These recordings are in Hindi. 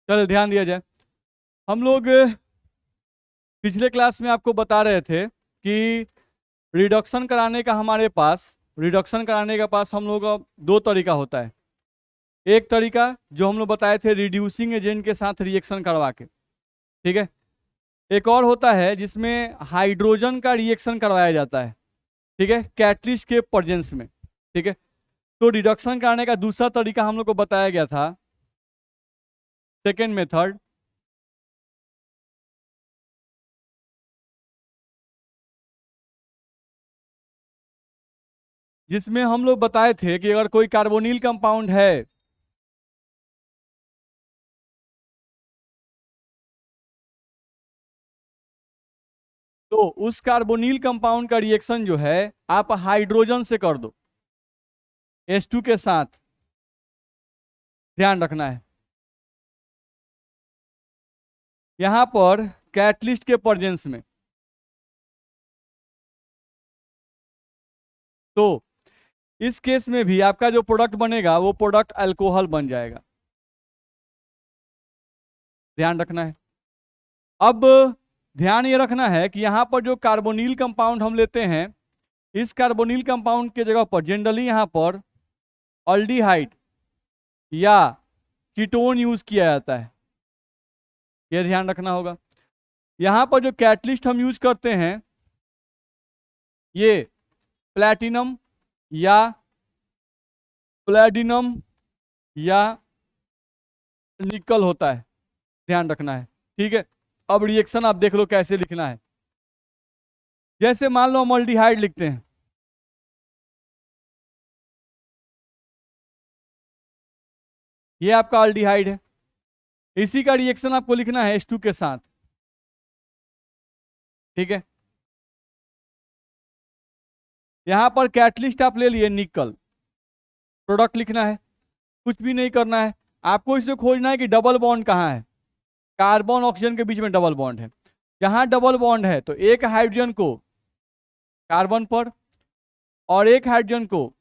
चलो ध्यान दिया जाए। हम लोग पिछले क्लास में आपको बता रहे थे कि रिडक्शन कराने का हमारे पास रिडक्शन कराने के पास हम लोग का दो तरीका होता है। एक तरीका जो हम लोग बताए थे रिड्यूसिंग एजेंट के साथ रिएक्शन करवा के, ठीक है। एक और होता है जिसमें हाइड्रोजन का रिएक्शन करवाया जाता है, ठीक है, कैटलिस्ट के प्रेजेंस में, ठीक है। तो रिडक्शन कराने का दूसरा तरीका हम लोग को बताया गया था, सेकेंड मेथड, जिसमें हम लोग बताए थे कि अगर कोई कार्बोनिल कंपाउंड है तो उस कार्बोनिल कंपाउंड का रिएक्शन जो है आप हाइड्रोजन से कर दो, H2 के साथ। ध्यान रखना है यहां पर कैटलिस्ट के प्रेजेंस में। तो इस केस में भी आपका जो प्रोडक्ट बनेगा वो प्रोडक्ट अल्कोहल बन जाएगा। ध्यान रखना है। अब ध्यान ये रखना है कि यहां पर जो कार्बोनिल कंपाउंड हम लेते हैं, इस कार्बोनिल कंपाउंड के जगह पर जनरली यहां पर अल्डिहाइड या कीटोन यूज किया जाता है, यह ध्यान रखना होगा। यहां पर जो कैटलिस्ट हम यूज करते हैं ये प्लैटिनम या प्लेडिनम या निकल होता है, ध्यान रखना है, ठीक है। अब रिएक्शन आप देख लो कैसे लिखना है। जैसे मान लो हम अल्डिहाइड लिखते हैं, ये आपका अल्डिहाइड है, इसी का रिएक्शन आपको लिखना है H2 के साथ, ठीक है। यहां पर कैटलिस्ट आप ले लिए निकल, प्रोडक्ट लिखना है, कुछ भी नहीं करना है। आपको इसमें खोजना है कि डबल बॉन्ड कहाँ है। कार्बन ऑक्सीजन के बीच में डबल बॉन्ड है, जहां डबल बॉन्ड है तो एक हाइड्रोजन को कार्बन पर और एक हाइड्रोजन को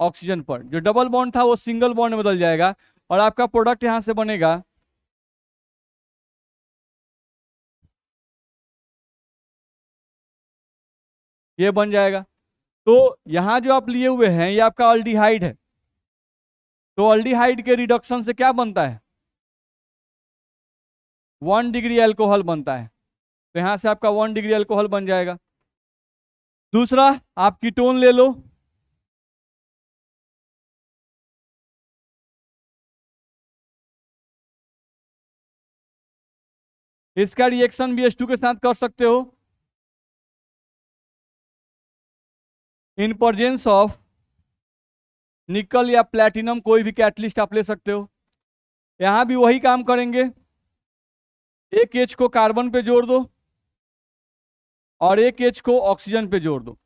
ऑक्सीजन पर, जो डबल बॉन्ड था वो सिंगल बॉन्ड में बदल जाएगा और आपका प्रोडक्ट यहां से बनेगा ये बन जाएगा। तो यहां जो आप लिए हुए हैं ये आपका अल्डिहाइड है, तो अल्डिहाइड के रिडक्शन से क्या बनता है 1 डिग्री अल्कोहल बनता है, तो यहां से आपका 1 डिग्री अल्कोहल बन जाएगा। दूसरा आप कीटोन ले लो, इसका रिएक्शन भी H2 के साथ कर सकते हो इन प्रेजेंस ऑफ निकल या प्लैटिनम, कोई भी कैटलिस्ट आप ले सकते हो। यहां भी वही काम करेंगे, एक H को कार्बन पे जोड़ दो और एक H को ऑक्सीजन पे जोड़ दो,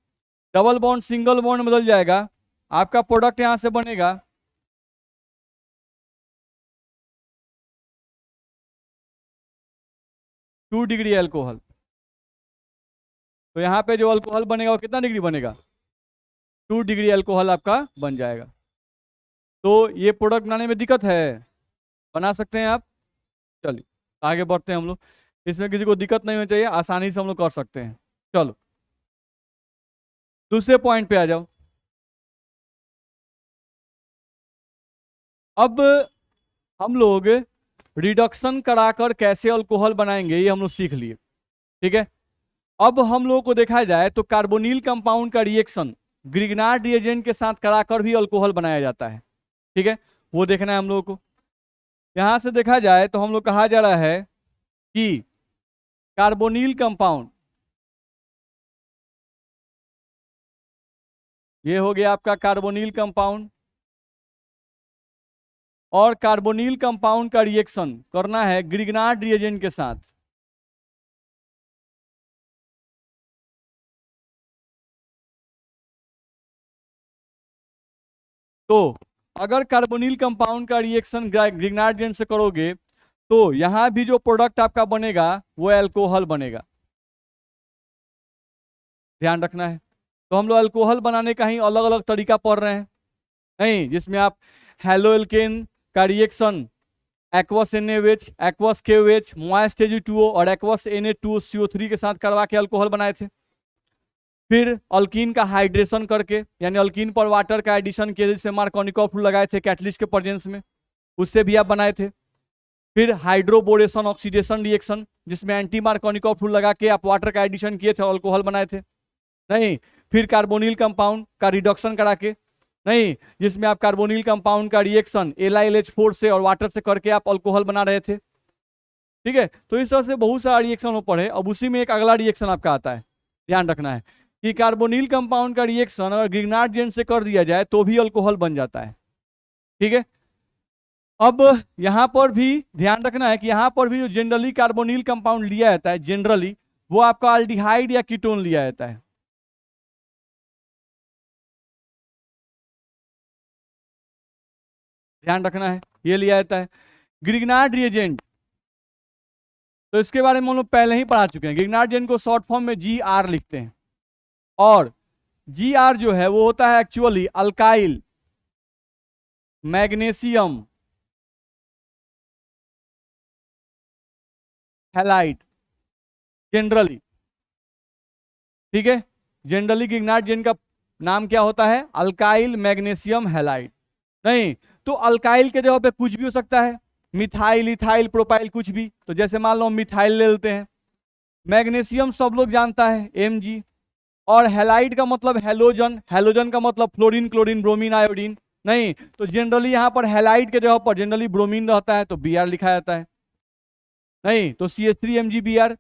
डबल बॉन्ड सिंगल बॉन्ड बदल जाएगा, आपका प्रोडक्ट यहां से बनेगा 2 डिग्री अल्कोहल। तो यहाँ पे जो अल्कोहल बनेगा वो कितना डिग्री बनेगा 2 डिग्री अल्कोहल आपका बन जाएगा। तो ये प्रोडक्ट बनाने में दिक्कत है, बना सकते हैं आप। चलिए आगे बढ़ते हैं हम लोग, इसमें किसी को दिक्कत नहीं होनी चाहिए, आसानी से हम लोग कर सकते हैं। चलो दूसरे पॉइंट पे आ जाओ। अब हम लोग रिडक्शन कराकर कैसे अल्कोहल बनाएंगे ये हम लोग सीख लिए, ठीक है। अब हम लोगों को देखा जाए तो कार्बोनिल कंपाउंड का रिएक्शन ग्रिग्नार्ड रिएजेंट के साथ कराकर भी अल्कोहल बनाया जाता है, ठीक है। वो देखना है हम लोगों को। यहां से देखा जाए तो हम लोग कहा जा रहा है कि कार्बोनिल कंपाउंड, ये हो गया आपका कार्बोनिल कंपाउंड, और कार्बोनिल कंपाउंड का रिएक्शन करना है ग्रिग्नार्ड रिएजेंट के साथ। तो अगर कार्बोनिल कंपाउंड का रिएक्शन ग्रिग्नार्ड रिएजेंट से करोगे तो यहां भी जो प्रोडक्ट आपका बनेगा वो अल्कोहल बनेगा, ध्यान रखना है। तो हम लोग अल्कोहल बनाने का ही अलग अलग तरीका पढ़ रहे हैं नहीं, जिसमें आप हेलो एल्केन का reaction aqueous NaOH, aqueous KOH, moist Ag2O और एक्वस Na2CO3 के साथ करवा के अल्कोहल बनाए थे। फिर अल्कीन का हाइड्रेशन करके, यानी अल्कीन पर वाटर का एडिशन किया, जिससे मार्कोनिकोव लगाए थे कैटलिस्ट के प्रेजेंस में, उससे भी आप बनाए थे। फिर हाइड्रोबोरेशन ऑक्सीडेशन रिएक्शन, जिसमें एंटी मार्कोनिकोव लगा के आप वाटर का एडिशन किए थे, अल्कोहल बनाए थे। नहीं, फिर कार्बोनिल कंपाउंड का रिडक्शन करा के, नहीं, जिसमें आप कार्बोनिल कंपाउंड का रिएक्शन LiLH4 से और वाटर से करके आप अल्कोहल बना रहे थे। ठीक है, तो इस तरह से बहुत सारा रिएक्शन हो पड़े। अब उसी में एक अगला रिएक्शन आपका आता है, ध्यान रखना है कि कार्बोनिल कंपाउंड का रिएक्शन अगर ग्रिग्नार्ड जेन से कर दिया जाए तो भी अल्कोहल बन जाता है। ठीक है, अब यहां पर भी ध्यान रखना है कि यहां पर भी जो जनरली कार्बोनिल कंपाउंड लिया जाता है, जनरली वो आपका अल्डिहाइड या कीटोन लिया जाता है। ध्यान रखना है, ये लिया जाता है। ग्रिग्नार्ड रिएजेंट, तो इसके बारे में हम लोग पहले ही पढ़ा चुके हैं। ग्रिग्नार्ड रिएजेंट को शॉर्ट फॉर्म में GR लिखते हैं, और GR जो है वो होता है actually alkyl magnesium halide, generally. ठीक है, जनरली ग्रिग्नार्ड जेन का नाम क्या होता है? Alkyl magnesium halide. नहीं, तो अल्काइल के जगह पे कुछ भी हो सकता है, मिथाइल, इथाइल, प्रोपाइल, कुछ भी। तो जैसे मान लो मिथाइल ले लेते हैं। मैग्नीशियम सब लोग जानता है, Mg। और हैलाइड का मतलब हेलोजन, हेलोजन का मतलब फ्लोरीन, क्लोरीन, ब्रोमीन, आयोडीन। नहीं, तो जनरली यहां पर हैलाइड के जगह पर जनरली ब्रोमीन रहता है, तो Br लिखा जाता है। नहीं, तो CH3MgBr,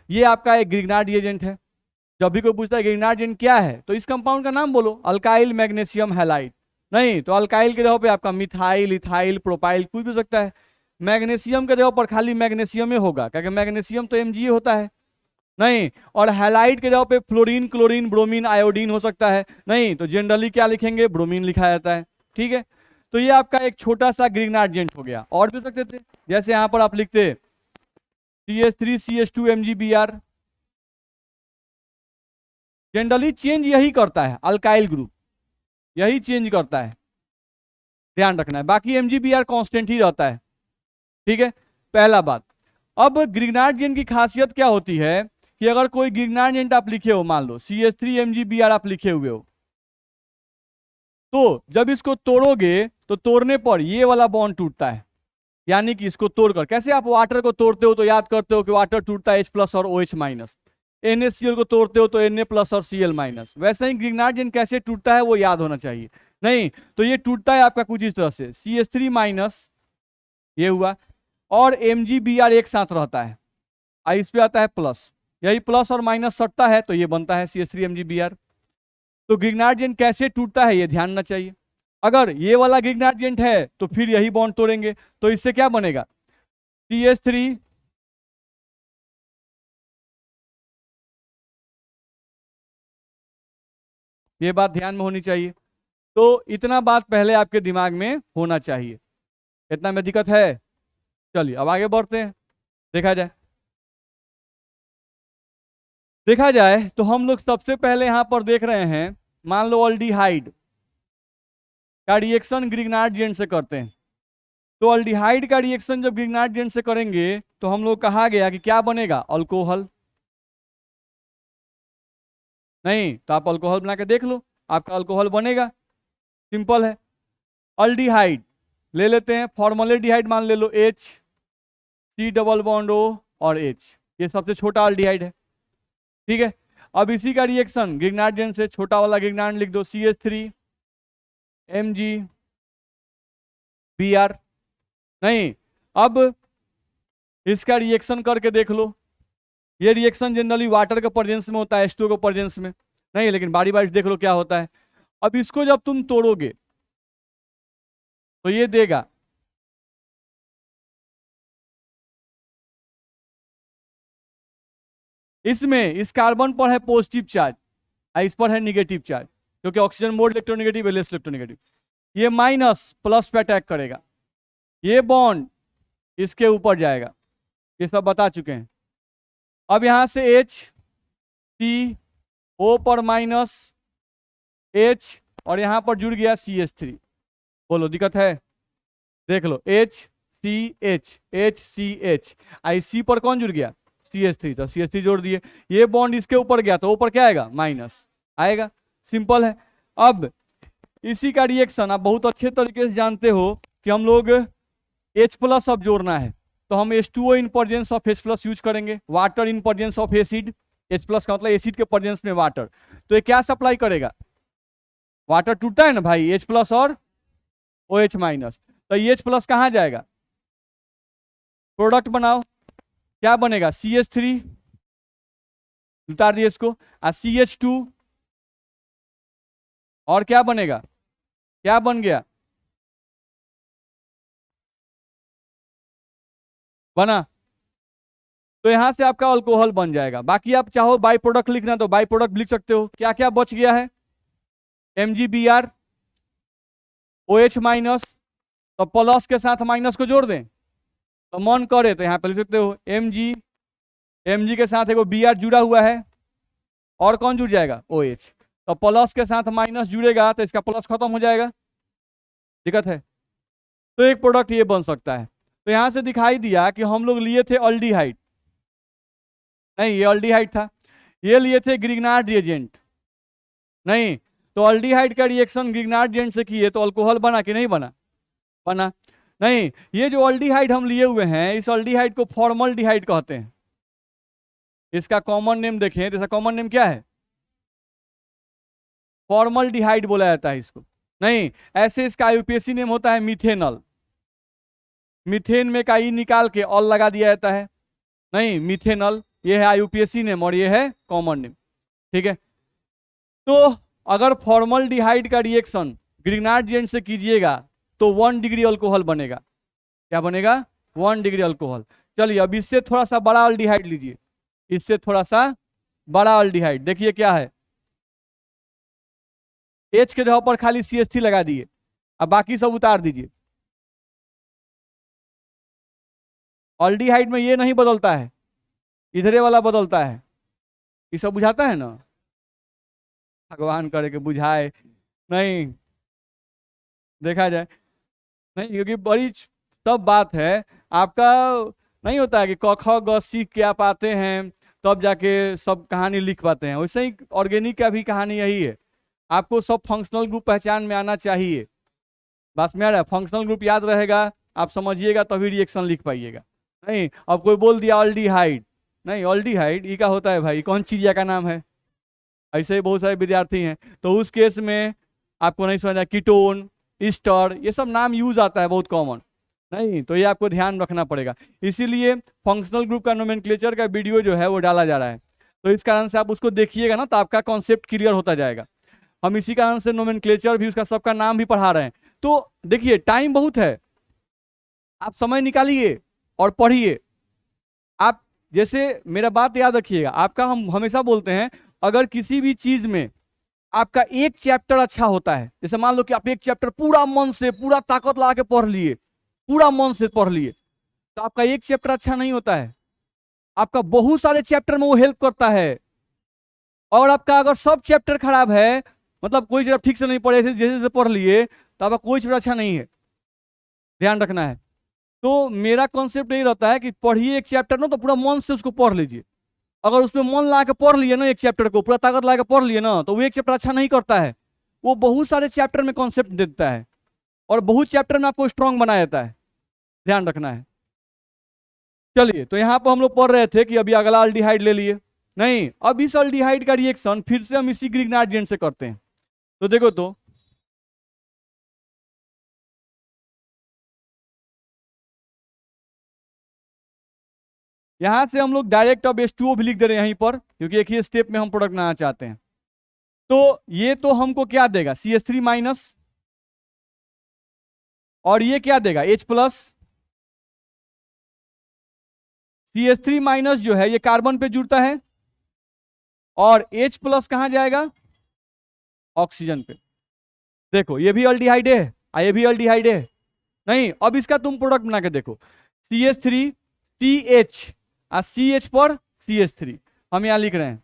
ये आपका एक ग्रिग्नार्ड रिएजेंट है। जब भी कोई पूछता है ग्रिग्नार्ड रिएजेंट क्या है, तो इस कंपाउंड का नाम बोलो, अल्काइल मैग्नीशियम हैलाइड। नहीं, तो अल्काइल के जगह पे आपका मिथाइल, इथाइल, प्रोपाइल कुछ भी हो सकता है। मैग्नीशियम के जगह पर खाली मैग्नीशियम ही होगा, क्योंकि मैग्नीशियम तो Mg होता है। नहीं, और हैलाइड के जगह पे फ्लोरीन, क्लोरीन, ब्रोमीन, आयोडीन हो सकता है। नहीं, तो जनरली क्या लिखेंगे? ब्रोमीन लिखा जाता है। ठीक है, तो ये आपका एक छोटा सा ग्रिग्नार्ड रिएजेंट हो गया। और भी हो सकते थे, जैसे यहां पर आप लिखते CH3CH2MgBr, जनरली चेंज यही करता है, अल्काइल ग्रुप यही चेंज करता है, ध्यान रखना है। बाकी MgBr कांस्टेंट ही रहता है। ठीक है, पहला बात। अब ग्रिग्नार्ड जेन की खासियत क्या होती है कि अगर कोई ग्रिग्नार्ड जेन आप लिखे हो, मान लो CH3MgBr आप लिखे हुए हो, तो जब इसको तोड़ोगे तो तोड़ने पर ये वाला बॉन्ड टूटता है। यानी कि इसको तोड़कर, कैसे आप वाटर को तोड़ते हो तो याद करते हो कि वाटर टूटता है H+ और OH-। NaCl को तोड़ते हो तो Na+ और Cl-। वैसे ही ग्रिग्नार्ड जेन कैसे टूटता है वो याद होना चाहिए। नहीं, तो ये टूटता है आपका कुछ इस तरह से, CH3- ये हुआ, और MgBr एक साथ रहता है, इस पे आता है प्लस, यही प्लस और माइनस सटता है तो ये बनता है CH3MgBr। तो ग्रिग्नार्ड जेन कैसे टूटता है ये ध्यान ना चाहिए। अगर ये वाला ग्रिग्नार्ड जेन है तो फिर यही बॉन्ड तोड़ेंगे, तो इससे क्या बनेगा? CH3, ये बात ध्यान में होनी चाहिए। तो इतना बात पहले आपके दिमाग में होना चाहिए। इतना में दिक्कत है? चलिए अब आगे बढ़ते हैं, देखा जाए। देखा जाए तो हम लोग सबसे पहले यहां पर देख रहे हैं, मान लो अल्डिहाइड का रिएक्शन ग्रिग्नार्ड जेन से करते हैं। तो अल्डिहाइड का रिएक्शन जब ग्रिग्नार्ड जेन से करेंगे तो हम लोग कहा गया कि क्या बनेगा? अल्कोहल। नहीं, तो आप अल्कोहल बना के देख लो, आपका अल्कोहल बनेगा, सिंपल है। अल्डिहाइड ले लेते हैं, फॉर्मलेडिहाइड मान ले लो, H, C double bond O और H, ये सबसे छोटा अल्डिहाइड है। ठीक है, अब इसी का रिएक्शन ग्रिग्नार्ड जेन से, छोटा वाला ग्रिग्नार्ड लिख दो, CH3MgBr। नहीं, अब इसका रिएक्शन करके देख लो। ये रिएक्शन जनरली वाटर के प्रेजेंस में होता है, H2O के प्रेजेंस में नहीं, लेकिन बारी बारी देख लो क्या होता है। अब इसको जब तुम तोड़ोगे तो ये देगा इसमें, इस कार्बन पर है पॉजिटिव चार्ज, इस पर है निगेटिव चार्ज, क्योंकि oxygen more electronegative, less electronegative. ये माइनस प्लस पे अटैक करेगा, ये बॉन्ड इसके ऊपर जाएगा, ये सब बता चुके हैं। अब यहां से HCO पर माइनस H, और यहां पर जुड़ गया CH3। बोलो दिक्कत है? देख लो, HCH आई सी पर कौन जुड़ गया, CH3, तो CH3 जोड़ दिए। ये बॉन्ड इसके ऊपर गया तो ऊपर क्या आएगा, माइनस आएगा, सिंपल है। अब इसी का रिएक्शन आप बहुत अच्छे तरीके से जानते हो कि हम लोग H+ अब जोड़ना है तो हम H2O in presence of H+ use करेंगे, water in presence of acid, H+ का मतलब एसिड के प्रेजेंस में वाटर, तो ये क्या सप्लाई करेगा, वाटर टूटता है ना भाई, H+ और OH-, तो H+ कहाँ जाएगा, प्रोडक्ट बनाओ, क्या बनेगा, CH3, उतार दिए इसको, CH2, और क्या बनेगा, क्या बन गया, बना, तो यहां से आपका अल्कोहल बन जाएगा। बाकी आप चाहो बाई प्रोडक्ट लिखना तो बाई प्रोडक्ट लिख सकते हो, क्या क्या बच गया है, MgBr, OH-, तो प्लस के साथ माइनस को जोड़ दें, तो मन करे तो यहाँ पे लिख सकते हो Mg के साथ एक Br जुड़ा हुआ है, और कौन जुड़ जाएगा, OH, तो प्लस के साथ माइनस जुड़ेगा तो इसका प्लस खत्म हो जाएगा, दिक्कत है, तो एक प्रोडक्ट ये बन सकता है। तो यहां से दिखाई दिया कि हम लोग लिए थे अल्डिहाइड, नहीं ये अल्डिहाइड था, ये लिए थे ग्रिग्नार्ड रिएजेंट, नहीं, तो अल्डिहाइड का रिएक्शन ग्रिग्नार्ड रिएजेंट से किए तो अल्कोहल बना कि नहीं बना, बना, नहीं, ये जो अल्डिहाइड हम लिए हुए हैं इस अल्डिहाइड को फॉर्मल्डिहाइड कहते हैं, इसका कॉमन नेम देखें तो इसका कॉमन नेम क्या है, फॉर्मल्डिहाइड बोला जाता है इसको, नहीं, ऐसे इसका आईयूपीएसी नेम होता है मिथेनॉल, मीथेन में का ई निकाल के ऑल लगा दिया जाता है, नहीं मिथेनॉल, ये है आईयूपीएसी नेम और ये है कॉमन नेम, ठीक है। तो अगर फॉर्मल्डिहाइड का रिएक्शन ग्रिग्नार्ड रिएजेंट से कीजिएगा तो 1 डिग्री अल्कोहल बनेगा, क्या बनेगा, 1 डिग्री अल्कोहल। चलिए अब इससे थोड़ा सा बड़ा अल्डिहाइड लीजिए, इससे थोड़ा सा बड़ा अल्डिहाइड, देखिए क्या है, H के जगह पर खाली CH3 लगा दिए, अब बाकी सब उतार दीजिए, अल्डिहाइड में ये नहीं बदलता है, इधरे वाला बदलता है, ये सब बुझाता है ना, भगवान करे के बुझाए, नहीं देखा जाए, नहीं क्योंकि बड़ी सब बात है आपका, नहीं होता है कि क ख ग सीख के आप आते हैं तब जाके सब कहानी लिख पाते हैं, वैसे ही ऑर्गेनिक का भी कहानी यही है, आपको सब फंक्शनल ग्रुप पहचान में आना चाहिए, बस मेरा फंक्शनल ग्रुप याद रहेगा, आप समझिएगा तभी रिएक्शन लिख पाइएगा, नहीं अब कोई बोल दिया अल्डिहाइड, नहीं अल्डिहाइड ये क्या होता है भाई, कौन चिड़िया का नाम है, ऐसे ही बहुत सारे विद्यार्थी हैं, तो उस केस में आपको नहीं समझना, कीटोन, ईस्टर, ये सब नाम यूज आता है बहुत कॉमन, नहीं तो ये आपको ध्यान रखना पड़ेगा, इसीलिए फंक्शनल ग्रुप का नोमेनक्लेचर का वीडियो जो है वो डाला जा रहा है, तो इस कारण से आप उसको देखिएगा ना तो आपका कॉन्सेप्ट क्लियर होता जाएगा, हम इसी कारण से नोमेनक्लेचर भी उसका सबका नाम भी पढ़ा रहे हैं। तो देखिए टाइम बहुत है, आप समय निकालिए और पढ़िए, आप जैसे मेरा बात याद रखिएगा, आपका हम हमेशा बोलते हैं अगर किसी भी चीज में आपका एक चैप्टर अच्छा होता है, जैसे मान लो कि आप एक चैप्टर पूरा मन से पूरा ताकत लगा के पढ़ लिए, पूरा मन से पढ़ लिए, तो आपका एक चैप्टर अच्छा नहीं होता है, आपका बहुत सारे चैप्टर में वो हेल्प करता है, और आपका अगर सब चैप्टर खराब है, मतलब कोई चैप्टर ठीक से नहीं पढ़े, जैसे जैसे पढ़ लिए, तो आपका कोई चैप्टर अच्छा नहीं है, ध्यान रखना है। तो मेरा कॉन्सेप्ट यही रहता है कि पढ़िए एक चैप्टर ना तो पूरा मन से उसको पढ़ लीजिए, अगर उसमें मन ला के पढ़ लिए ना एक चैप्टर को पूरा ताकत ला के पढ़ लिए ना तो वो एक चैप्टर अच्छा नहीं करता है, वो बहुत सारे चैप्टर में कॉन्सेप्ट देता है और बहुत चैप्टर में आपको स्ट्रांग बना देता है, ध्यान रखना है। चलिए तो यहाँ पर हम लोग पढ़ रहे थे कि अभी अगला अल्डिहाइड ले लिए, नहीं अब इस अल्डिहाइड का रिएक्शन फिर से हम इसी ग्रिग्नार्ड रिएजेंट से करते हैं, तो देखो तो यहां से हम लोग डायरेक्ट अब H2O भी लिख दे रहे हैं यहीं पर, क्योंकि एक ही स्टेप में हम प्रोडक्ट बनाना चाहते हैं, तो ये तो हमको क्या देगा, CH3-, और ये क्या देगा, H+, CH3- जो है ये कार्बन पे जुड़ता है, और H+ कहां जाएगा, ऑक्सीजन पे, देखो ये भी अल्डिहाइड है, ये भी अल्डिहाइड है, नहीं अब इसका तुम प्रोडक्ट बना के देखो, CH3 CH, CH पर CH3 हम यहां लिख रहे हैं,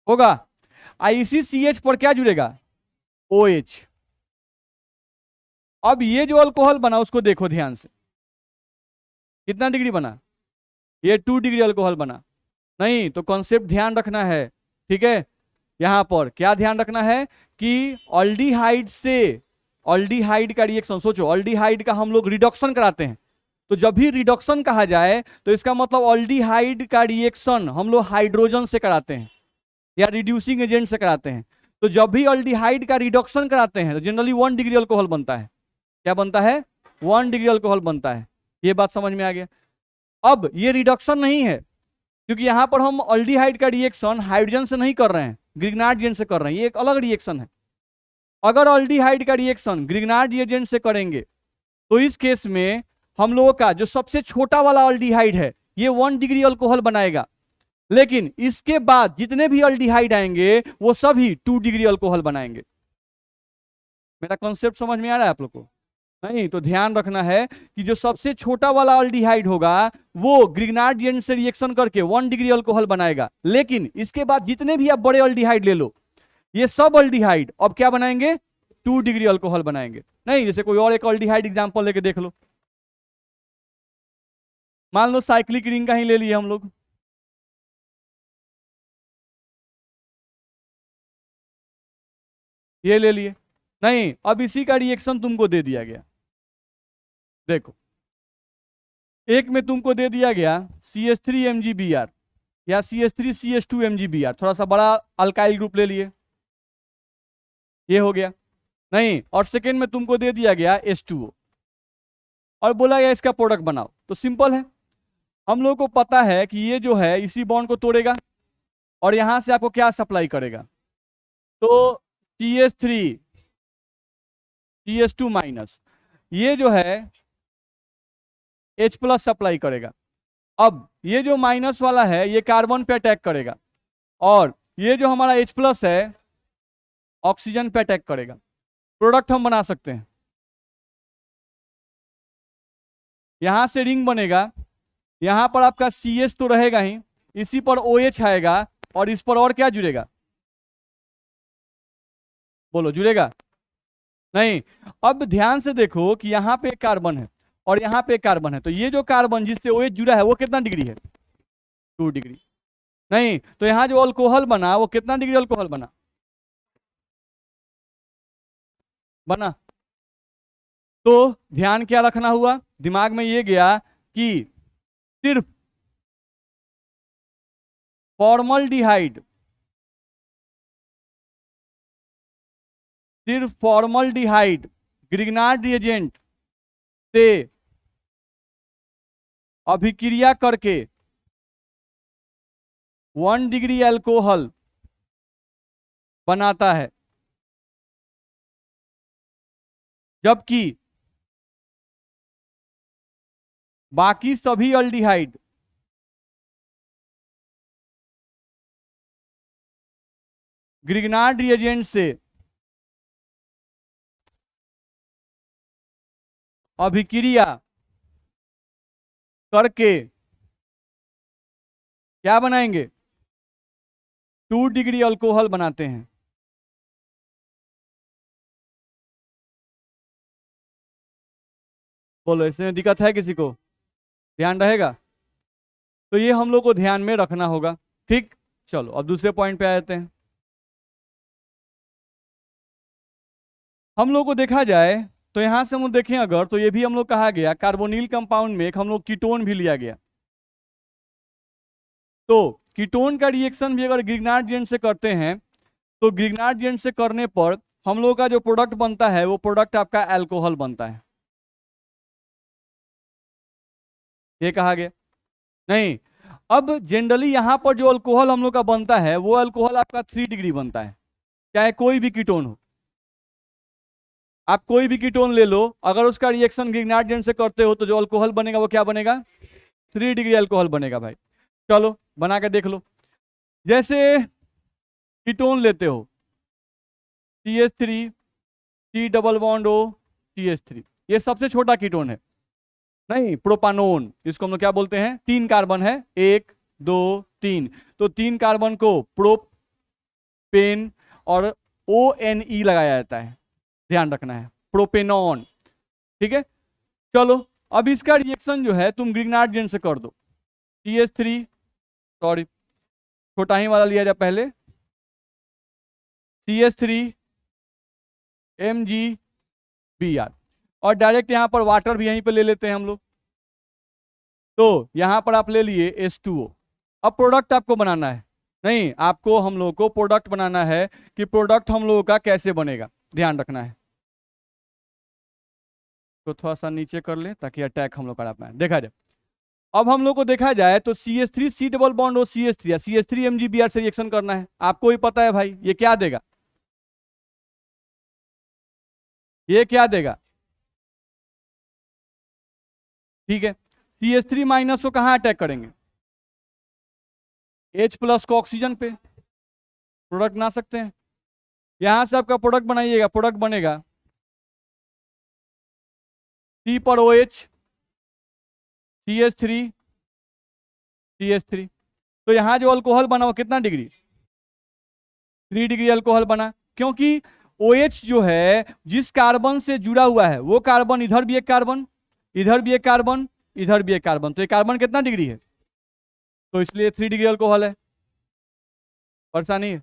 होगा, इसी CH पर क्या जुड़ेगा, OH, अब ये जो अल्कोहल बना उसको देखो ध्यान से, कितना डिग्री बना, ये 2 डिग्री अल्कोहल बना। नहीं तो कॉन्सेप्ट ध्यान रखना है, ठीक है। यहां पर क्या ध्यान रखना है कि ऑल्डिहाइड से ऑल्डिहाइड का रिएक्शन, सोचो ऑल्डिहाइड का हम लोग रिडक्शन कराते हैं, तो जब भी रिडक्शन कहा जाए तो इसका मतलब ऑल्डिहाइड का रिएक्शन हम लोग हाइड्रोजन से कराते हैं या रिड्यूसिंग एजेंट से कराते हैं। तो जब भी ऑल्डिहाइड का रिडक्शन कराते हैं तो जनरली 1 डिग्री अल्कोहल बनता है। क्या बनता है? 1 डिग्री अल्कोहल बनता है। ये बात समझ में आ गया। अब ये रिडक्शन नहीं है, क्योंकि यहां पर हम ऑल्डिहाइड का रिएक्शन हाइड्रोजन से नहीं कर रहे हैं, ग्रिग्नार्ड एजेंट से कर रहे हैं, ये एक अलग रिएक्शन है। अगर ऑल्डिहाइड का रिएक्शन ग्रिग्नार्ड एजेंट से करेंगे तो इस केस में हम लोगों का जो सबसे छोटा वाला ऑल्डिहाइड है ये 1 डिग्री अल्कोहल बनाएगा, लेकिन इसके बाद जितने भी ऑल्डिहाइड आएंगे वो सभी 2 डिग्री अल्कोहल बनाएंगे। मेरा कॉन्सेप्ट समझ में आ रहा है आप लोग को? नहीं तो ध्यान रखना है कि जो सबसे छोटा वाला ऑल्डिहाइड होगा वो ग्रिग्नार्ड एजेंट से रिएक्शन करके 1 डिग्री अल्कोहल बनाएगा, लेकिन इसके बाद जितने भी आप बड़े ऑल्डिहाइड ले लो ये सब ऑल्डिहाइड अब क्या बनाएंगे? 2 डिग्री अल्कोहल बनाएंगे। नहीं, जैसे कोई और एक ऑल्डिहाइड एग्जांपल लेके देख लो, मान लो साइक्लिक रिंग का ही ले लिए हम लोग, ये ले लिए। नहीं, अब इसी का रिएक्शन तुमको दे दिया गया, देखो एक में तुमको दे दिया गया CH3 MgBr या CH3 CH2 MgBr, थोड़ा सा बड़ा अल्काइल ग्रुप ले लिए, ये हो गया। नहीं, और सेकेंड में तुमको दे दिया गया H2O और बोला गया इसका प्रोडक्ट बनाओ। तो सिंपल है, हम लोग को पता है कि ये जो है इसी बॉन्ड को तोड़ेगा और यहां से आपको क्या सप्लाई करेगा, तो CH3 CH2 माइनस, ये जो है H+ सप्लाई करेगा। अब ये जो माइनस वाला है ये कार्बन पे अटैक करेगा और ये जो हमारा H+ है ऑक्सीजन पे अटैक करेगा। प्रोडक्ट हम बना सकते हैं, यहां से रिंग बनेगा, यहां पर आपका CH तो रहेगा ही, इसी पर OH आएगा और इस पर और क्या जुड़ेगा, बोलो जुड़ेगा? नहीं। अब ध्यान से देखो कि यहां पे एक कार्बन है और यहां पे एक कार्बन है, तो ये जो कार्बन जिससे OH जुड़ा है वो कितना डिग्री है? 2 डिग्री। नहीं तो यहां जो अल्कोहल बना वो कितना डिग्री अल्कोहल बना? तो ध्यान क्या रखना हुआ, दिमाग में ये गया कि सिर्फ फॉर्मल्डिहाइड, सिर्फ फॉर्मल्डिहाइड ग्रिग्नार्ड रिएजेंट से अभिक्रिया करके 1 डिग्री अल्कोहल बनाता है, जबकि बाकी सभी अल्डिहाइड ग्रिग्नार्ड रिएजेंट से अभिक्रिया करके क्या बनाएंगे? 2 डिग्री अल्कोहल बनाते हैं। बोलो इसमें दिक्कत है किसी को? ध्यान रहेगा? तो ये हम लोग को ध्यान में रखना होगा, ठीक। चलो अब दूसरे पॉइंट पे आ जाते हैं। हम लोग को देखा जाए तो यहां से हम लोग देखें अगर, तो ये भी हम लोग कहा गया कार्बोनिल कंपाउंड में एक हम लोग कीटोन भी लिया गया। तो कीटोन का रिएक्शन भी अगर ग्रिग्नार्ड एजेंट से करते हैं तो ग्रिग्नार्ड एजेंट से करने पर हम लोग का जो प्रोडक्ट बनता है वो प्रोडक्ट आपका अल्कोहल बनता है, ये कहा गया। नहीं, अब जनरली यहां पर जो अल्कोहल हम लोग का बनता है वो अल्कोहल आपका 3 डिग्री बनता है, चाहे कोई भी कीटोन हो। आप कोई भी कीटोन ले लो, अगर उसका रिएक्शन ग्रिग्नार्ड एजेंट से करते हो तो जो अल्कोहल बनेगा वो क्या बनेगा? 3 डिग्री अल्कोहल बनेगा भाई। चलो बना के देख लो। जैसे कीटोन लेते हो CH3 C double bond O CH3, ये सबसे छोटा कीटोन है। नहीं, प्रोपानोन, इसको हम लोग क्या बोलते हैं? 3 कार्बन है, 1 2 3, तो 3 कार्बन को प्रोपेन और ONE लगाया जाता है, ध्यान रखना है, प्रोपेनॉन। ठीक है, चलो अब इसका रिएक्शन जो है तुम ग्रिग्नार्ड जेन से कर दो। CH3, सॉरी छोटा ही वाला लिया जाए पहले, CH3 MgBr, और डायरेक्ट यहाँ पर वाटर भी यहीं पे ले लेते हैं हम लोग। तो यहाँ पर आप ले लिए H2O। अब प्रोडक्ट आपको बनाना है, नहीं आपको हम लोग को प्रोडक्ट बनाना है, कि प्रोडक्ट हम लोगों का कैसे बनेगा ध्यान रखना है। तो थोड़ा सा नीचे कर ले ताकि अटैक हम लोग करा पाए, देखा जाए। अब हम लोग को देखा जाए तो CH3 C डबल बॉन्ड और CH3 या CH3 MgBr से रिएक्शन करना है। आपको ही पता है भाई ये क्या देगा, ये क्या देगा, ठीक है। CH3 माइनस को कहाँ अटैक करेंगे, H प्लस को ऑक्सीजन पे, प्रोडक्ट बना सकते हैं। यहां से आपका प्रोडक्ट बनाइएगा, प्रोडक्ट बनेगा C पर OH, CH3 CH3। तो यहां जो अल्कोहल बना वो कितना डिग्री, 3 डिग्री अल्कोहल बना, क्योंकि OH जो है जिस कार्बन से जुड़ा हुआ है वो कार्बन, इधर भी एक कार्बन, इधर भी एक कार्बन, इधर भी एक कार्बन, तो ये कार्बन कितना डिग्री है, तो इसलिए 3 डिग्री अल्कोहल है। परेशानी है।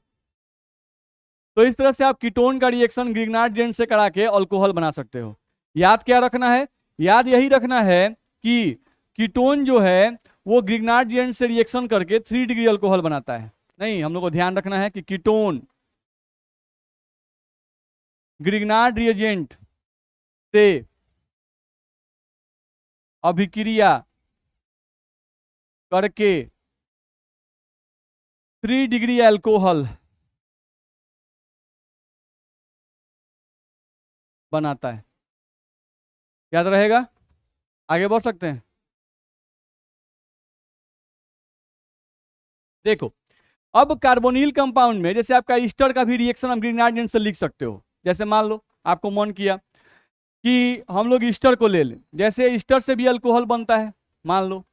तो इस तरह से आप कीटोन का रिएक्शन ग्रिग्नार्ड जेन से करा के अल्कोहल बना सकते हो। याद क्या रखना है, याद यही रखना है कि कीटोन जो है वो ग्रिग्नार्ड जेन से रिएक्शन करके 3 डिग्री अल्कोहल बनाता है। नहीं, हम लोग को ध्यान रखना है कि कीटोन ग्रिग्नार्ड रिएजेंट से अभिक्रिया करके 3 डिग्री अल्कोहल बनाता है। याद रहेगा, आगे बढ़ सकते हैं। देखो अब कार्बोनिल कंपाउंड में जैसे आपका ईस्टर का भी रिएक्शन हम ग्रिग्नार्ड जेन से लिख सकते हो। जैसे मान लो आपको मन किया कि हम लोग ईस्टर को ले लें, जैसे ईस्टर से भी अल्कोहल बनता है, मान लो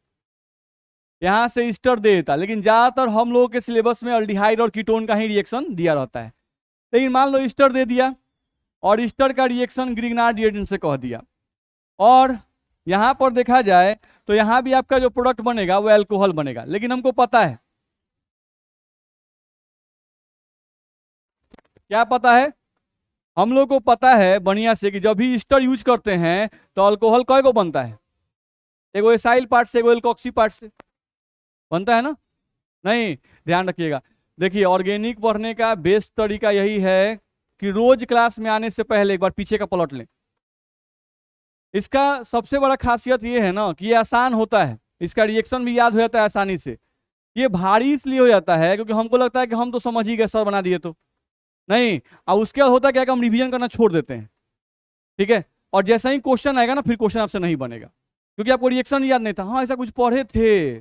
यहां से ईस्टर दे देता, लेकिन ज्यादातर हम लोगों के सिलेबस में अल्डिहाइड और कीटोन का ही रिएक्शन दिया रहता है। लेकिन मान लो ईस्टर दे दिया और ईस्टर का रिएक्शन ग्रिग्नार्ड जेन से कह दिया, और यहां पर देखा जाए तो यहां भी आपका जो प्रोडक्ट बनेगा वो अल्कोहल बनेगा। लेकिन हमको पता है, क्या पता है, हम लोग को पता है बढ़िया से कि जब भी ईस्टर यूज करते हैं तो अल्कोहल कय को बनता है, एगो एसाइल पार्ट से एगो एल्कोक्सी पार्ट से बनता है ना। नहीं, ध्यान रखिएगा। देखिए ऑर्गेनिक पढ़ने का बेस्ट तरीका यही है कि रोज क्लास में आने से पहले एक बार पीछे का पलट लें। इसका सबसे बड़ा खासियत ये है ना कि ये आसान होता है, इसका रिएक्शन भी याद हो जाता है आसानी से। ये भारी इसलिए हो जाता है क्योंकि हमको लगता है कि हम तो समझ ही गए, सर बना दिए तो नहीं। अब उसके बाद होता क्या कि हम रिवीजन करना छोड़ देते हैं, ठीक है। और जैसा ही क्वेश्चन आएगा ना फिर क्वेश्चन आपसे नहीं बनेगा, क्योंकि आपको रिएक्शन याद नहीं था। हाँ ऐसा कुछ पढ़े थे,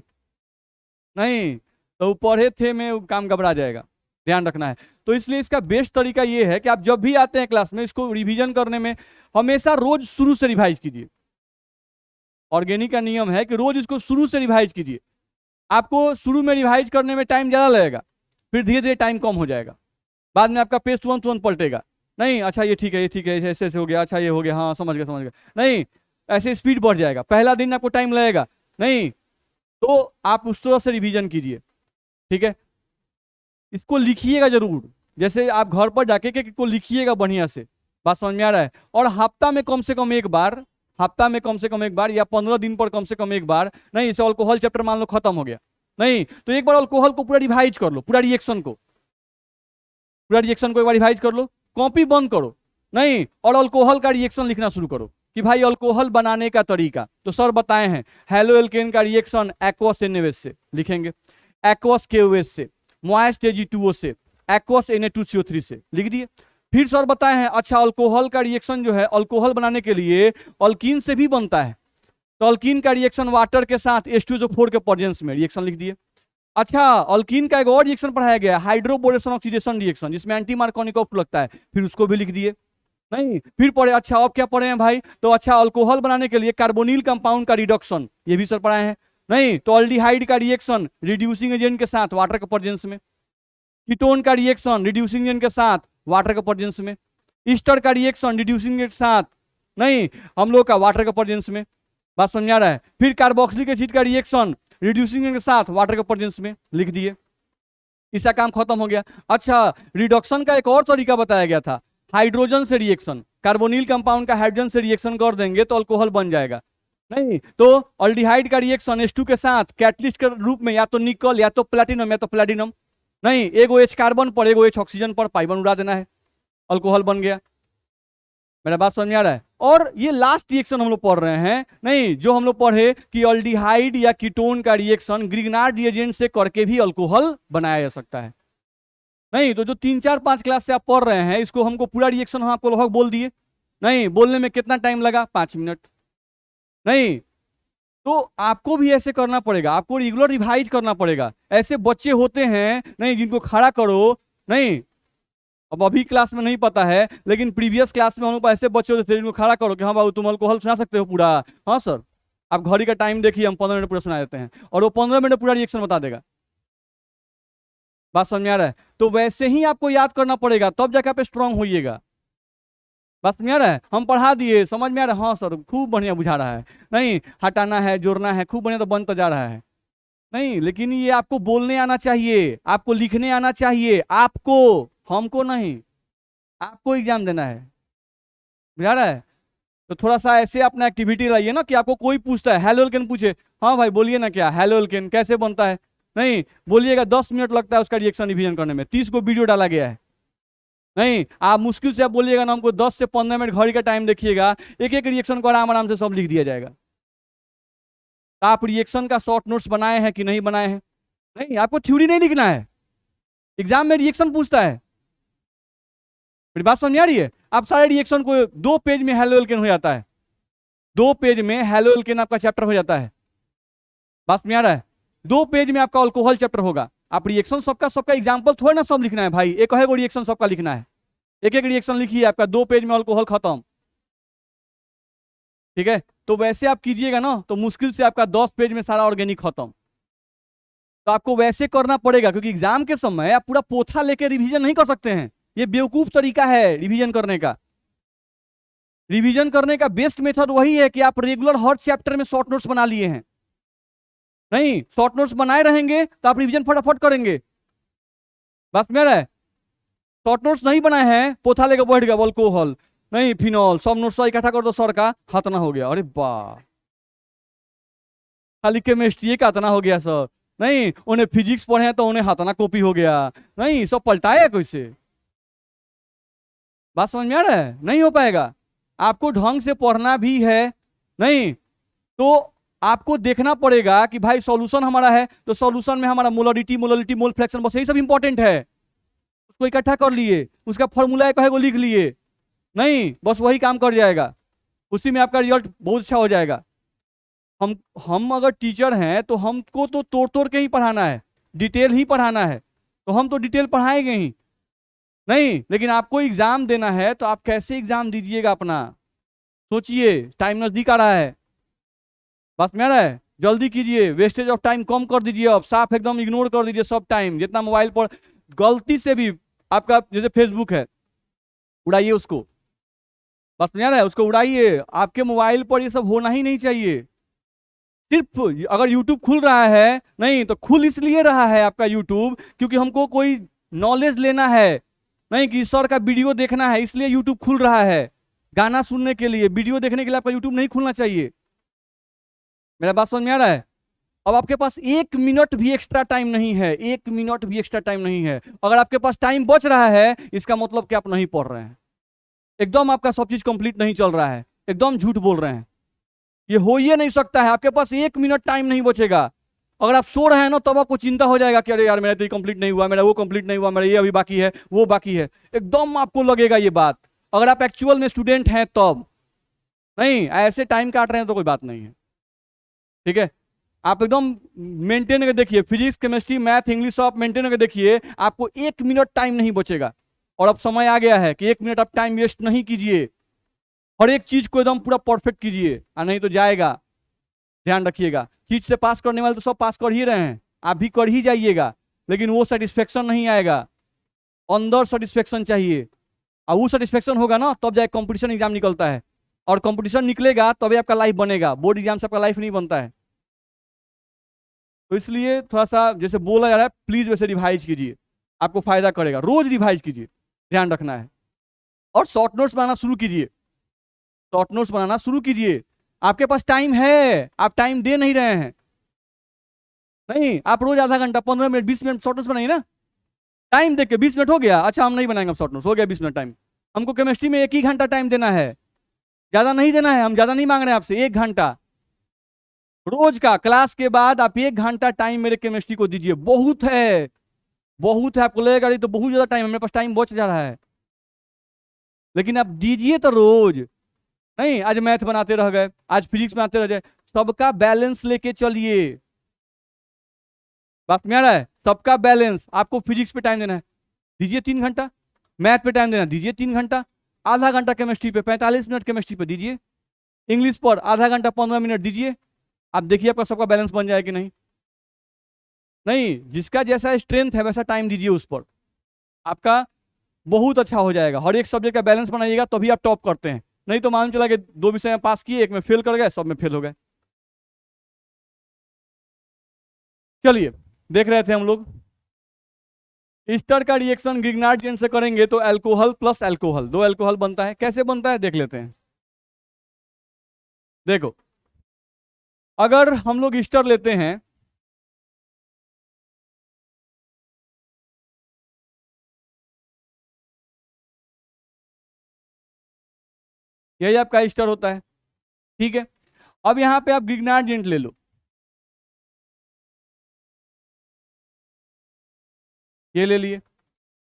नहीं तो पढ़े थे में काम घबरा जाएगा, ध्यान रखना है। तो इसलिए इसका बेस्ट तरीका ये है कि आप जब भी आते हैं क्लास में इसको रिवीजन करने में हमेशा रोज शुरू से रिवाइज कीजिए। ऑर्गेनिक का नियम है कि रोज इसको शुरू से रिवाइज कीजिए। आपको शुरू में रिवाइज करने में टाइम ज्यादा लगेगा, फिर धीरे धीरे टाइम कम हो जाएगा, बाद में आपका पेज तुरंत पलटेगा। नहीं अच्छा ये ठीक है, ये ठीक है, ऐसे ऐसे हो गया, अच्छा ये हो गया, हाँ समझ गया समझ गया, नहीं ऐसे स्पीड बढ़ जाएगा। पहला दिन आपको टाइम लगेगा, नहीं तो आप उस तरह से रिवीजन कीजिए, ठीक है। इसको लिखिएगा जरूर, जैसे आप घर पर जाके को लिखिएगा बढ़िया से, बात समझ में आ रहा है। और हफ्ता में कम से कम एक बार, हफ्ता में कम से कम एक बार या 15 दिन पर कम से कम एक बार, नहीं इसे अल्कोहल चैप्टर मान लो खत्म हो गया, नहीं तो एक बार अल्कोहल को पूरा रिवाइज कर लो, पूरा रिएक्शन को एक बार रिवाइज कर लो, कॉपी बंद करो, नहीं और अल्कोहल का रिएक्शन लिखना शुरू करो कि भाई अल्कोहल बनाने का तरीका तो सर बताए हैं। हेलो एल्केन का रिएक्शन एक्वस NaOH से लिखेंगे, एक्वस KOH से, मॉइस्ट Ag2O से, एक्वस Na2CO3 से लिख दिए। फिर सर बताए हैं अच्छा अल्कोहल का रिएक्शन जो है अल्कोहल बनाने के लिए अल्कीन से भी बनता है, तो अल्कीन का रिएक्शन वाटर के साथ H2SO4 के प्रेजेंस में रिएक्शन लिख दिए। अच्छा अल्कीन का एक और रिएक्शन पढ़ाया गया हाइड्रोबोरेशन ऑक्सीडेशन रिएक्शन जिसमें एंटी मार्कोनिकोव लगता है, फिर उसको भी लिख दिए। नहीं फिर पढ़े, अच्छा अब क्या पढ़े हैं भाई, तो अच्छा अल्कोहल बनाने के लिए कार्बोनिल कंपाउंड का रिडक्शन ये भी सर पढ़ाए हैं। नहीं तो अल्डिहाइड का रिएक्शन रिड्यूसिंग एजेंट के साथ वाटर के प्रेजेंस में, कीटोन का रिएक्शन रिड्यूसिंग एजेंट के साथ वाटर के प्रेजेंस में, ईस्टर का रिएक्शन रिड्यूसिंग के साथ नहीं, हम लोग का वाटर के प्रेजेंस में। बात समझ आ रहा है? फिर कार्बोक्सिलिक एसिड का रिएक्शन रिड्यूसिंग के साथ वाटर के प्रेजेंस में लिख दिए, इसका काम खत्म हो गया। अच्छा, रिडक्शन का एक और तरीका बताया गया था, हाइड्रोजन से रिएक्शन, कार्बोनिल कंपाउंड का हाइड्रोजन से रिएक्शन कर देंगे तो अल्कोहल बन जाएगा। नहीं तो अल्डिहाइड का रिएक्शन H2 के साथ कैटलिस्ट के रूप में या तो निकल या तो प्लैटिनम या तो प्लैटिनम, नहीं एगो H कार्बन पर एगो H ऑक्सीजन पर पाई बन उड़ा देना है, अल्कोहल बन गया। मेरा बात समझ में आ रहा है? और ये लास्ट रिएक्शन हम लोग पढ़ रहे हैं, नहीं जो हम लोग पढ़े कि अल्डिहाइड या कीटोन का रिएक्शन ग्रिग्नार्ड रिएजेंट से करके भी अल्कोहल बनाया जा सकता है। नहीं तो जो 3 4 5 क्लास से आप पढ़ रहे हैं इसको हमको पूरा रिएक्शन हम आपको लगभग बोल दिए। नहीं, बोलने में कितना टाइम लगा? 5 मिनट। नहीं तो आपको भी ऐसे करना पड़ेगा, आपको रेगुलर रिवाइज करना पड़ेगा। ऐसे बच्चे होते हैं नहीं जिनको खड़ा करो, नहीं अब अभी क्लास में नहीं पता है लेकिन प्रीवियस क्लास में हम लोग ऐसे बच्चे होते थे जिनको खड़ा करो कि हाँ बाबू तुम अल्कोहल सुना सकते हो पूरा? हाँ सर। आप घड़ी का टाइम देखिए, हम 15 मिनट पूरा सुना देते हैं और वो 15 मिनट पूरा रिएक्शन बता देगा। बात समझ में आ रहा है? तो वैसे ही आपको याद करना पड़ेगा, तब जाकर आप स्ट्रांग होइएगा। बात समझ आ रहा है? हम पढ़ा दिए, समझ में आ रहा है? हाँ सर, खूब बढ़िया बुझा रहा है। नहीं, हटाना है, जोड़ना है, खूब बढ़िया तो बनता जा रहा है। नहीं लेकिन ये आपको बोलने आना चाहिए, आपको लिखने आना चाहिए, आपको, हमको नहीं, आपको एग्जाम देना है। बुझा रहा है? तो थोड़ा सा ऐसे अपना एक्टिविटी लाइए ना कि आपको कोई पूछता है हेलो एल्केन पूछे, हाँ भाई बोलिए ना क्या हेलो एल्केन कैसे बनता है? नहीं बोलिएगा, 10 मिनट लगता है उसका रिएक्शन रिवीजन करने में, 30 को वीडियो डाला गया है। नहीं आप मुश्किल से आप बोलिएगा ना हमको 10 से 15 मिनट घड़ी का टाइम देखिएगा, एक एक रिएक्शन को आराम आराम से सब लिख दिया जाएगा। तो आप रिएक्शन का शॉर्ट नोट्स बनाए हैं कि नहीं बनाए हैं? नहीं, आपको थ्योरी नहीं लिखना है, एग्जाम में रिएक्शन पूछता है। मेरी बात समझ आ रही है? आप सारे रिएक्शन को 2 पेज में हेलो एल्केन हो जाता है, 2 पेज में हेलो एल्केन आपका चैप्टर हो जाता है। बात समझ आ रहा है? 2 पेज में आपका अल्कोहल चैप्टर होगा। आप रिएक्शन सबका सबका एग्जाम्पल थोड़ा ना सब लिखना है भाई, एक है वो रिएक्शन सबका लिखना है, एक एक रिएक्शन लिखिए, आपका 2 पेज में अल्कोहल खत्म। ठीक है, तो वैसे आप कीजिएगा ना तो मुश्किल से आपका 10 पेज में सारा ऑर्गेनिक खत्म। तो आपको वैसे करना पड़ेगा क्योंकि एग्जाम के समय आप पूरा पोथा लेके रिवीजन नहीं कर सकते हैं, ये बेवकूफ तरीका है रिवीजन करने का। रिवीजन करने का बेस्ट मेथड वही है कि आप रेगुलर हर चैप्टर में शॉर्ट नोट्स बना लिए हैं। नहीं, शॉर्ट नोट्स बनाए रहेंगे तो आप रिवीजन फटाफट करेंगे। बस मेरा है, शॉर्ट नोट्स नहीं बनाए हैं, पोथा लेकर बैठ गया अल्कोहल, नहीं फिनॉल, सब नोट्स इकट्ठा कर दो सर का, खतना हो गया। अरे वाह, खाली केमिस्ट्री का इतना हो गया सर। नहीं, उन्हें फिजिक्स पढ़े तो उन्हें हाथना कॉपी हो गया। नहीं, सब पलटाया कैसे? बात समझ में आ रहा है? नहीं हो पाएगा। आपको ढंग से पढ़ना भी है, नहीं तो आपको देखना पड़ेगा कि भाई सॉल्यूशन हमारा है तो सॉल्यूशन में हमारा मोलरिटी, मोलरिटी, मोल फ्रैक्शन, बस यही सब इंपॉर्टेंट है, उसको इकट्ठा कर लिए, उसका फॉर्मूला एक है वो लिख लिए, नहीं बस वही काम कर जाएगा, उसी में आपका रिजल्ट बहुत अच्छा हो जाएगा। हम अगर टीचर हैं तो हमको तो तोड़ तोड़ के ही पढ़ाना है, डिटेल ही पढ़ाना है, तो हम तो डिटेल पढ़ाएंगे ही। नहीं लेकिन आपको एग्जाम देना है तो आप कैसे एग्जाम दीजिएगा अपना सोचिए, टाइम नजदीक आ रहा है। बस में आ रहा है? जल्दी कीजिए, वेस्टेज ऑफ टाइम कम कर दीजिए, अब साफ एकदम इग्नोर कर दीजिए सब टाइम, जितना मोबाइल पर गलती से भी आपका जैसे फेसबुक है उड़ाइए उसको। बस में आ रहा है? उसको उड़ाइए, आपके मोबाइल पर ये सब होना ही नहीं चाहिए। सिर्फ अगर यूट्यूब खुल रहा है, नहीं तो खुल इसलिए रहा है आपका यूट्यूब क्योंकि हमको कोई नॉलेज लेना है, नहीं कि सर का वीडियो देखना है, इसलिए यूट्यूब खुल रहा है। गाना सुनने के लिए, वीडियो देखने के लिए आपका यूट्यूब नहीं खुलना चाहिए। मेरा बात समझ में आ रहा है? अब आपके पास 1 मिनट भी एक्स्ट्रा टाइम नहीं है, 1 मिनट भी एक्स्ट्रा टाइम नहीं है। अगर आपके पास टाइम बच रहा है इसका मतलब कि आप नहीं पढ़ रहे हैं, एकदम आपका सब चीज कंप्लीट नहीं चल रहा है, एकदम झूठ बोल रहे हैं। ये हो ही नहीं सकता है, आपके पास 1 मिनट टाइम नहीं बचेगा। अगर आप सो रहे हैं ना तब आपको चिंता हो जाएगा कि अरे यार मेरा तो ये कंप्लीट नहीं हुआ, मेरा वो कंप्लीट नहीं हुआ, मेरा ये अभी बाकी है, वो बाकी है, एकदम आपको लगेगा ये बात। अगर आप एक्चुअल में स्टूडेंट हैं तब, नहीं ऐसे टाइम काट रहे हैं तो कोई बात नहीं है। ठीक है, आप एकदम मेंटेन करके देखिए, फिजिक्स, केमिस्ट्री, मैथ, इंग्लिश आप मेंटेन करके देखिए, आपको 1 मिनट टाइम नहीं बचेगा। और अब समय आ गया है कि 1 मिनट आप टाइम वेस्ट नहीं कीजिए, हर एक चीज को एकदम पूरा परफेक्ट कीजिए, और नहीं तो जाएगा। ध्यान रखिएगा, चीज से पास करने वाले तो सब पास कर ही रहे हैं, आप भी कर ही जाइएगा, लेकिन वो सेटिस्फेक्शन नहीं आएगा, अंदर सेटिस्फेक्शन चाहिए, और वो सेटिस्फेक्शन होगा ना तब जाए कंपटीशन एग्जाम निकलता है। और कंपटीशन निकलेगा तभी आपका लाइफ बनेगा, बोर्ड एग्जाम से आपका लाइफ नहीं बनता है। तो इसलिए थोड़ा सा जैसे बोला जा रहा है, प्लीज वैसे रिवाइज कीजिए, आपको फायदा करेगा, रोज रिवाइज कीजिए, ध्यान रखना है। और शॉर्ट नोट्स बनाना शुरू कीजिए, शॉर्ट नोट्स बनाना शुरू कीजिए। आपके पास टाइम है, आप टाइम दे नहीं रहे हैं। नहीं, आप रोज आधा घंटा 15 मिनट 20 मिनट शॉर्ट नोट्स बनाइए ना। टाइम देख के 20 मिनट हो गया, अच्छा हम नहीं बनाएंगे शॉर्ट नोट्स, हो गया 20 मिनट टाइम। हमको केमिस्ट्री में 1 ही घंटा टाइम देना है, ज्यादा नहीं देना है, हम ज्यादा नहीं मांग रहे हैं आपसे, 1 घंटा रोज का। क्लास के बाद आप 1 घंटा टाइम मेरे केमिस्ट्री को दीजिए, बहुत है, बहुत है। आपको लगेगा ये तो बहुत ज्यादा टाइम है, मेरे पास टाइम बच जा रहा है, लेकिन आप दीजिए तो रोज। नहीं आज मैथ बनाते रह गए, आज फिजिक्स बनाते रह गए, सबका बैलेंस लेके चलिए। बात में आ रहा है, सबका बैलेंस। आपको फिजिक्स पे टाइम देना है, दीजिए 3 घंटा, मैथ पे टाइम देना है, दीजिए 3 घंटा, आधा घंटा केमिस्ट्री पे, 45 मिनट केमिस्ट्री पे दीजिए, इंग्लिश पर आधा घंटा 15 मिनट दीजिए। आप देखिए आपका सबका बैलेंस बन जाए कि नहीं। नहीं, जिसका जैसा स्ट्रेंथ है वैसा टाइम दीजिए उस पर, आपका बहुत अच्छा हो जाएगा। हर एक सब्जेक्ट का बैलेंस बनाइएगा तभी आप टॉप करते हैं। नहीं तो मालूम चला कि 2 विषय में पास किए, एक में फेल कर गए, सब में फेल हो गए। चलिए देख रहे थे हम लोग, ईस्टर का रिएक्शन ग्रिग्नार्ड जेन से करेंगे तो अल्कोहल प्लस अल्कोहल, 2 अल्कोहल बनता है। कैसे बनता है देख लेते हैं। देखो, अगर हम लोग ईस्टर लेते हैं, यही आपका ईस्टर होता है, ठीक है। अब यहां पे आप ग्रिग्नार्ड जेंट ले लो, ये ले लिए,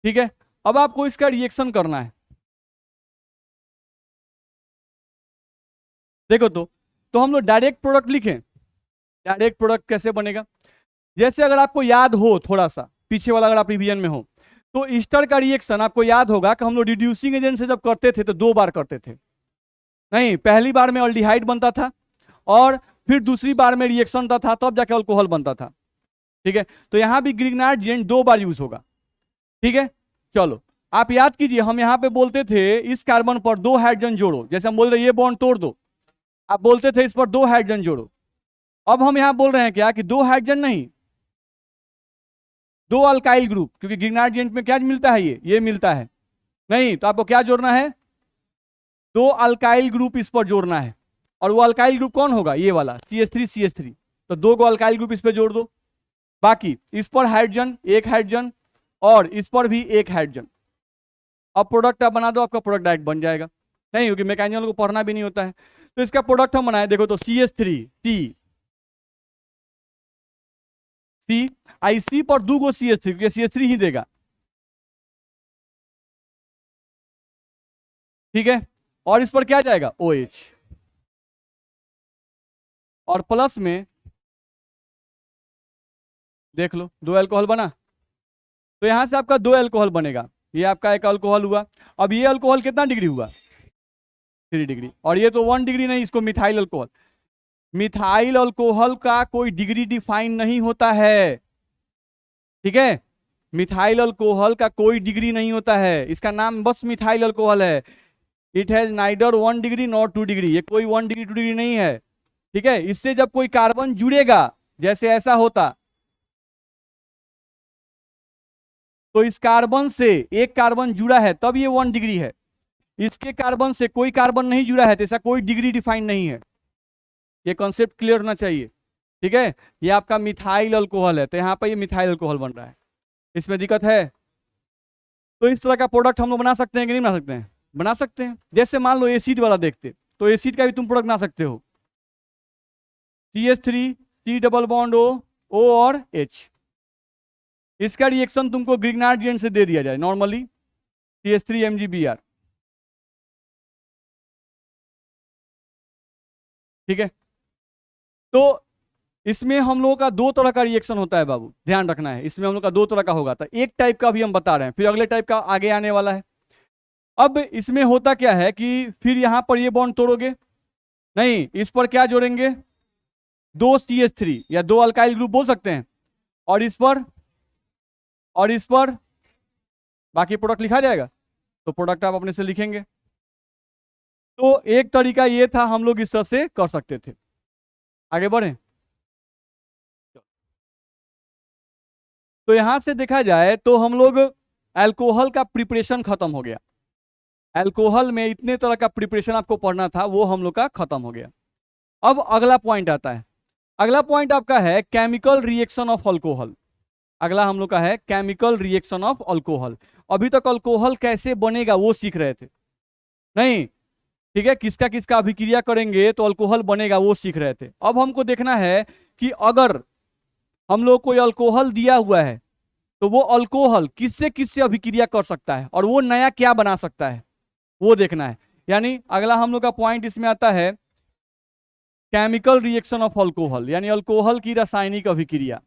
ठीक है। अब आपको इसका रिएक्शन करना है। देखो तो हम लोग डायरेक्ट प्रोडक्ट लिखें। डायरेक्ट प्रोडक्ट कैसे बनेगा, जैसे अगर आपको याद हो, थोड़ा सा पीछे वाला अगर आप रिवीजन में हो, तो ईस्टर का रिएक्शन आपको याद होगा कि हम लोग रिड्यूसिंग एजेंट से जब करते थे तो 2 बार करते थे। नहीं, पहली बार में अल्डिहाइड बनता था और फिर दूसरी बार में रिएक्शन होता था, तब जाके अल्कोहल बनता था, ठीक है। तो यहां भी ग्रिग्नार्ड जेंट 2 बार यूज होगा, ठीक है। चलो आप याद कीजिए, हम यहां पे बोलते थे इस कार्बन पर 2 हाइड्रोजन जोड़ो, जैसे हम बोल रहे ये बॉन्ड तोड़ दो, आप बोलते थे इस पर 2 हाइड्रोजन जोड़ो। अब हम यहां बोल रहे हैं क्या कि 2 हाइड्रोजन नहीं, 2 अल्काइल ग्रुप, क्योंकि ग्रिग्नार्ड जेंट में क्या मिलता है, ये मिलता है। नहीं, तो आपको क्या जोड़ना है, 2 अल्काइल ग्रुप इस पर जोड़ना है। और वो अल्काइल ग्रुप कौन होगा, ये वाला CH3CH3। तो 2 अल्काइल ग्रुप इस पर जोड़ दो, बाकी इस पर हाइड्रोजन, 1 हाइड्रोजन, और इस पर भी 1 हाइड्रोजन। अब प्रोडक्ट आप बना दो, आपका प्रोडक्ट डायरेक्ट बन जाएगा। नहीं, क्योंकि मैकेनिज्म को पढ़ना भी नहीं होता है। तो इसका प्रोडक्ट हम बनाए, देखो तो CH3 C IC पर 2 CH3, क्योंकि CH3 ही देगा, ठीक है। और इस पर क्या जाएगा, OH, और प्लस में देख लो 2 अल्कोहल बना। तो यहां से आपका 2 अल्कोहल बनेगा, ये आपका 1 अल्कोहल हुआ। अब ये अल्कोहल कितना डिग्री हुआ, 3 डिग्री। और ये तो 1 डिग्री नहीं, इसको मिथाइल अल्कोहल। मिथाइल अल्कोहल का कोई डिग्री डिफाइन नहीं होता है, ठीक है। मिथाइल अल्कोहल का कोई डिग्री नहीं होता है, इसका नाम बस मिथाइल अल्कोहल है। It has neither 1 degree not 2 degree, ये कोई 1 डिग्री 2 डिग्री नहीं है, ठीक है। इससे जब कोई कार्बन जुड़ेगा, जैसे ऐसा होता, तो इस कार्बन से एक कार्बन जुड़ा है तब ये 1 डिग्री है। इसके कार्बन से कोई कार्बन नहीं जुड़ा है तो ऐसा कोई डिग्री डिफाइन नहीं है। ये कॉन्सेप्ट क्लियर होना चाहिए, ठीक है। ये आपका मिथाइल अल्कोहल है, तो यहाँ पर ये मिथाइल अल्कोहल बन रहा है, इसमें दिक्कत है। तो इस तरह का प्रोडक्ट हम लोग बना सकते हैं कि नहीं बना सकते हैं, बना सकते हैं। जैसे मान लो एसिड वाला देखते, तो एसिड का भी तुम प्रोडक्ट बना सकते हो, CH3 C double bond O और H। इसका रिएक्शन तुमको ग्रिग्नार्ड जेंट से दे दिया जाए नॉर्मली, CH3 MgBr, ठीक है। तो इसमें हम लोगों का 2 तरह का रिएक्शन होता है बाबू, ध्यान रखना है। इसमें हम लोग का 2 तरह का होगा, तो एक टाइप का भी हम बता रहे हैं, फिर अगले टाइप का आगे आने वाला है। अब इसमें होता क्या है कि फिर यहां पर ये बॉन्ड तोड़ोगे, नहीं इस पर क्या जोड़ेंगे, 2 CH3 या 2 अल्काइल ग्रुप बोल सकते हैं, और इस पर, और इस पर बाकी प्रोडक्ट लिखा जाएगा। तो प्रोडक्ट आप अपने से लिखेंगे, तो एक तरीका ये था, हम लोग इस तरह से कर सकते थे। आगे बढ़े। तो यहां से देखा जाए तो हम लोग अल्कोहल का प्रिपरेशन खत्म हो गया। अल्कोहल में इतने तरह का प्रिपरेशन आपको पढ़ना था, वो हम लोग का खत्म हो गया। अब अगला पॉइंट आता है। अगला पॉइंट आपका है केमिकल रिएक्शन ऑफ अल्कोहल। अगला हम लोग का है केमिकल रिएक्शन ऑफ अल्कोहल। अभी तक अल्कोहल कैसे बनेगा वो सीख रहे थे, नहीं? ठीक है, किसका किसका अभिक्रिया करेंगे तो अल्कोहल बनेगा वो सीख रहे थे। अब हमको देखना है कि अगर हम लोग कोई अल्कोहल दिया हुआ है तो वो अल्कोहल किससे किससे अभिक्रिया कर सकता है और वो नया क्या बना सकता है, वो देखना है। यानी अगला हम लोग का पॉइंट इसमें आता है केमिकल रिएक्शन ऑफ अल्कोहल, यानी अल्कोहल की रासायनिक अभिक्रिया।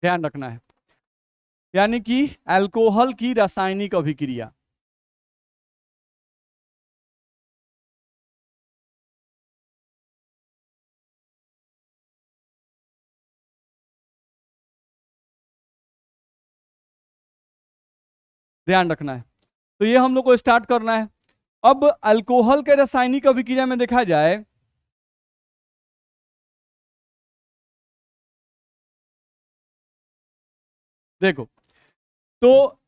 ध्यान रखना है, यानी कि अल्कोहल की रासायनिक अभिक्रिया। ध्यान रखना है, तो ये हम लोग को स्टार्ट करना है। अब अल्कोहल के रासायनिक अभिक्रिया में देखा जाए देखो, तो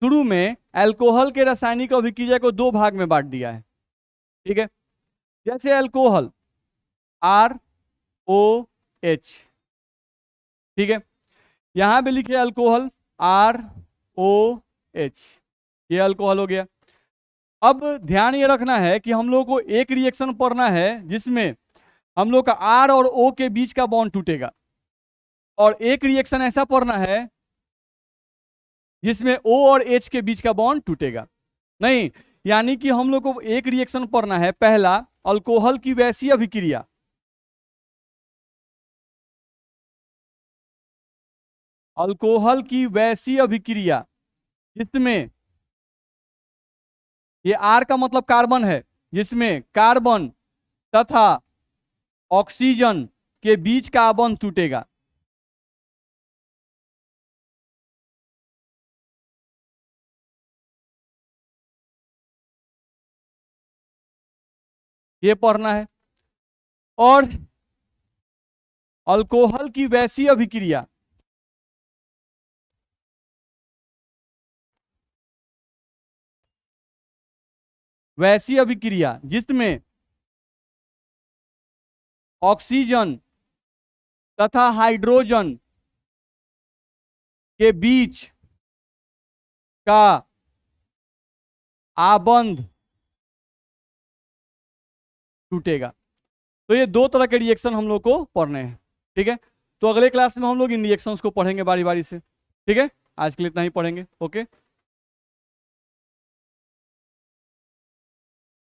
शुरू में अल्कोहल के रासायनिक अभिक्रिया को दो भाग में बांट दिया है। ठीक है, जैसे अल्कोहल ROH, ठीक है, यहां पे लिखे अल्कोहल ROH, ये अल्कोहल हो गया। अब ध्यान ये रखना है कि हम लोग को एक रिएक्शन पढ़ना है जिसमें हम लोग का R और O के बीच का बॉन्ड टूटेगा, और एक रिएक्शन ऐसा पढ़ना है जिसमें O और H के बीच का बॉन्ड टूटेगा। नहीं, यानी कि हम लोग को एक रिएक्शन पढ़ना है, पहला अल्कोहल की वैसी अभिक्रिया, अल्कोहल की वैसी अभिक्रिया जिसमें ये R का मतलब कार्बन है, जिसमें कार्बन तथा ऑक्सीजन के बीच का बॉन्ड टूटेगा। ये पढ़ना है। और अल्कोहल की वैसी अभिक्रिया, वैसी अभिक्रिया जिसमें ऑक्सीजन तथा हाइड्रोजन के बीच का आबंध टूटेगा। तो ये दो तरह के रिएक्शन हम लोग को पढ़ने हैं। ठीक है, तो अगले क्लास में हम लोग इन रिएक्शंस को पढ़ेंगे बारी बारी से। ठीक है, आज के लिए इतना ही पढ़ेंगे। ओके।